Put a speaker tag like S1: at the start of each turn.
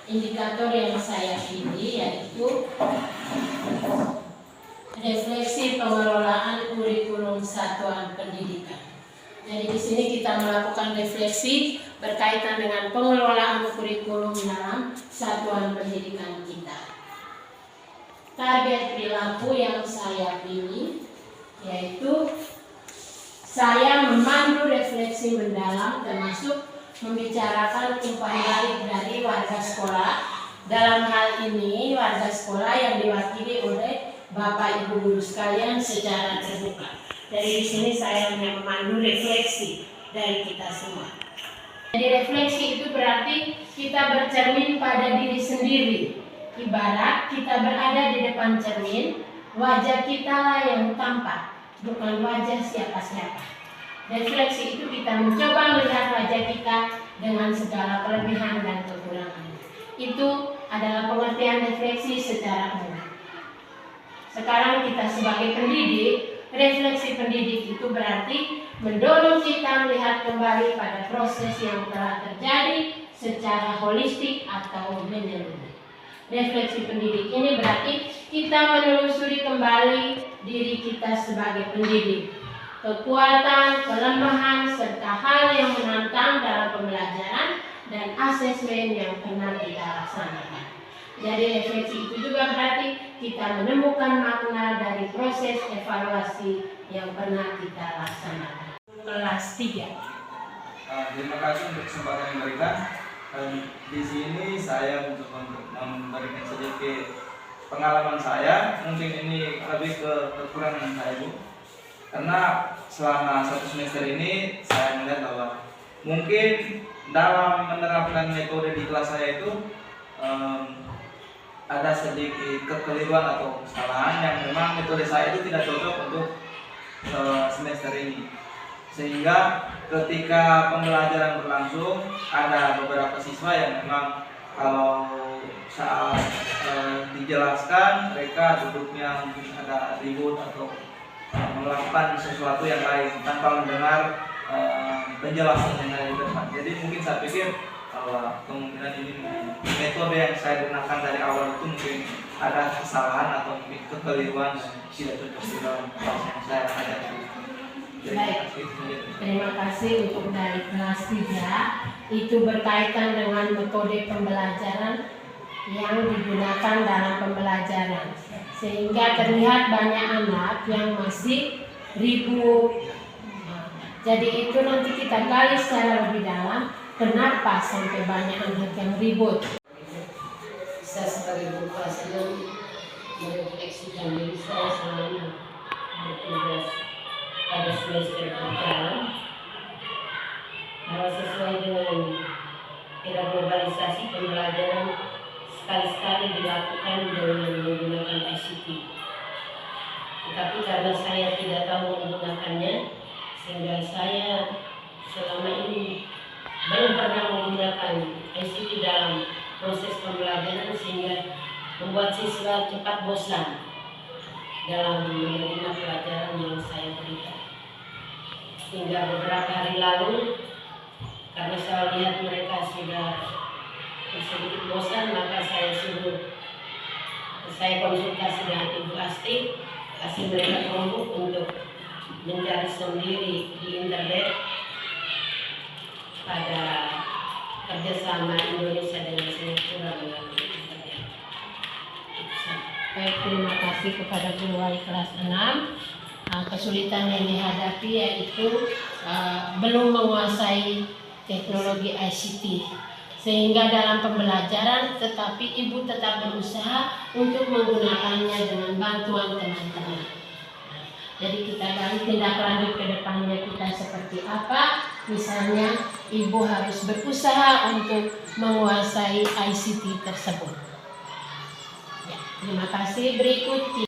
S1: indikator yang saya pilih yaitu refleksi pengelolaan kurikulum satuan pendidikan. Jadi di sini kita melakukan refleksi berkaitan dengan pengelolaan kurikulum dalam satuan pendidikan kita. Target perilaku yang saya pilih yaitu saya memandu refleksi mendalam termasuk membicarakan umpan balik dari warga sekolah. Dalam hal ini warga sekolah yang diwakili oleh Bapak Ibu guru sekalian secara terbuka. Jadi di sini saya memandu refleksi dari kita semua. Jadi refleksi itu berarti kita bercermin pada diri sendiri. Ibarat kita berada di depan cermin, wajah kita lah yang tampak, bukan wajah siapa-siapa. Refleksi itu kita mencoba melihat wajah kita dengan segala kelebihan dan kekurangan. Itu adalah pengertian refleksi secara umum. Sekarang kita sebagai pendidik, refleksi pendidik itu berarti mendorong kita melihat kembali pada proses yang telah terjadi secara holistik atau menyeluruh. Refleksi pendidik ini berarti kita menelusuri kembali diri kita sebagai pendidik, kekuatan, kelemahan, serta hal yang menantang dalam pembelajaran dan asesmen yang pernah kita laksanakan. Jadi refleksi itu juga berarti kita menemukan makna dari proses evaluasi yang pernah kita laksanakan. Kelas 3.
S2: Terima kasih untuk kesempatan yang diberikan. Di sini saya untuk memberikan sedikit pengalaman saya. Mungkin ini lebih ke kekurangan saya, Bu. Karena selama 1 semester ini saya melihat bahwa mungkin dalam menerapkan metode di kelas saya itu ada sedikit kekeliruan atau kesalahan yang memang metode saya itu tidak cocok untuk semester ini. Sehingga ketika pembelajaran berlangsung ada beberapa siswa yang memang kalau saat dijelaskan mereka duduknya mungkin ada ribut atau melakukan sesuatu yang lain tanpa mendengar penjelasan yang ada di depan. Jadi mungkin saya pikir bahwa kemungkinan ini metode yang saya gunakan dari awal itu mungkin ada kesalahan atau mungkin kekeliruan dan tidak cocok di dalam kelas yang saya hadapi.
S1: Baik, terima kasih untuk dari kelas 3. Itu berkaitan dengan metode pembelajaran yang digunakan dalam pembelajaran, sehingga terlihat banyak anak yang masih ribut. Jadi itu nanti kita gali secara lebih dalam, kenapa sampai banyak anak yang ribut. Saya sebagai guru kelas 6 merefleksikan diri saya selama bertugas pada semester berjalan bahwa sesuai dengan era globalisasi pembelajaran sekali-sekali dilakukan dengan menggunakan ICT. Tetapi karena saya tidak tahu menggunakannya, sehingga saya selama ini belum pernah menggunakan ICT dalam proses pembelajaran, sehingga membuat siswa cepat bosan dalam menerima pelajaran yang saya berikan. Hingga beberapa hari lalu, karena saya lihat mereka sudah sedikit bosan, maka saya konsultasi dengan Ibu Asti, kasih mereka kelompok untuk mencari sendiri di internet pada kerjasama Indonesia dengan Singapura melalui internet. Baik, terima kasih kepada guru wali kelas 6. Kesulitan yang dihadapi yaitu belum menguasai teknologi ICT, sehingga dalam pembelajaran tetapi ibu tetap berusaha untuk menggunakannya dengan bantuan teman-teman. Jadi kita gali tindak lanjut ke depannya kita seperti apa. Misalnya ibu harus berusaha untuk menguasai ICT tersebut. Ya, terima kasih. Berikut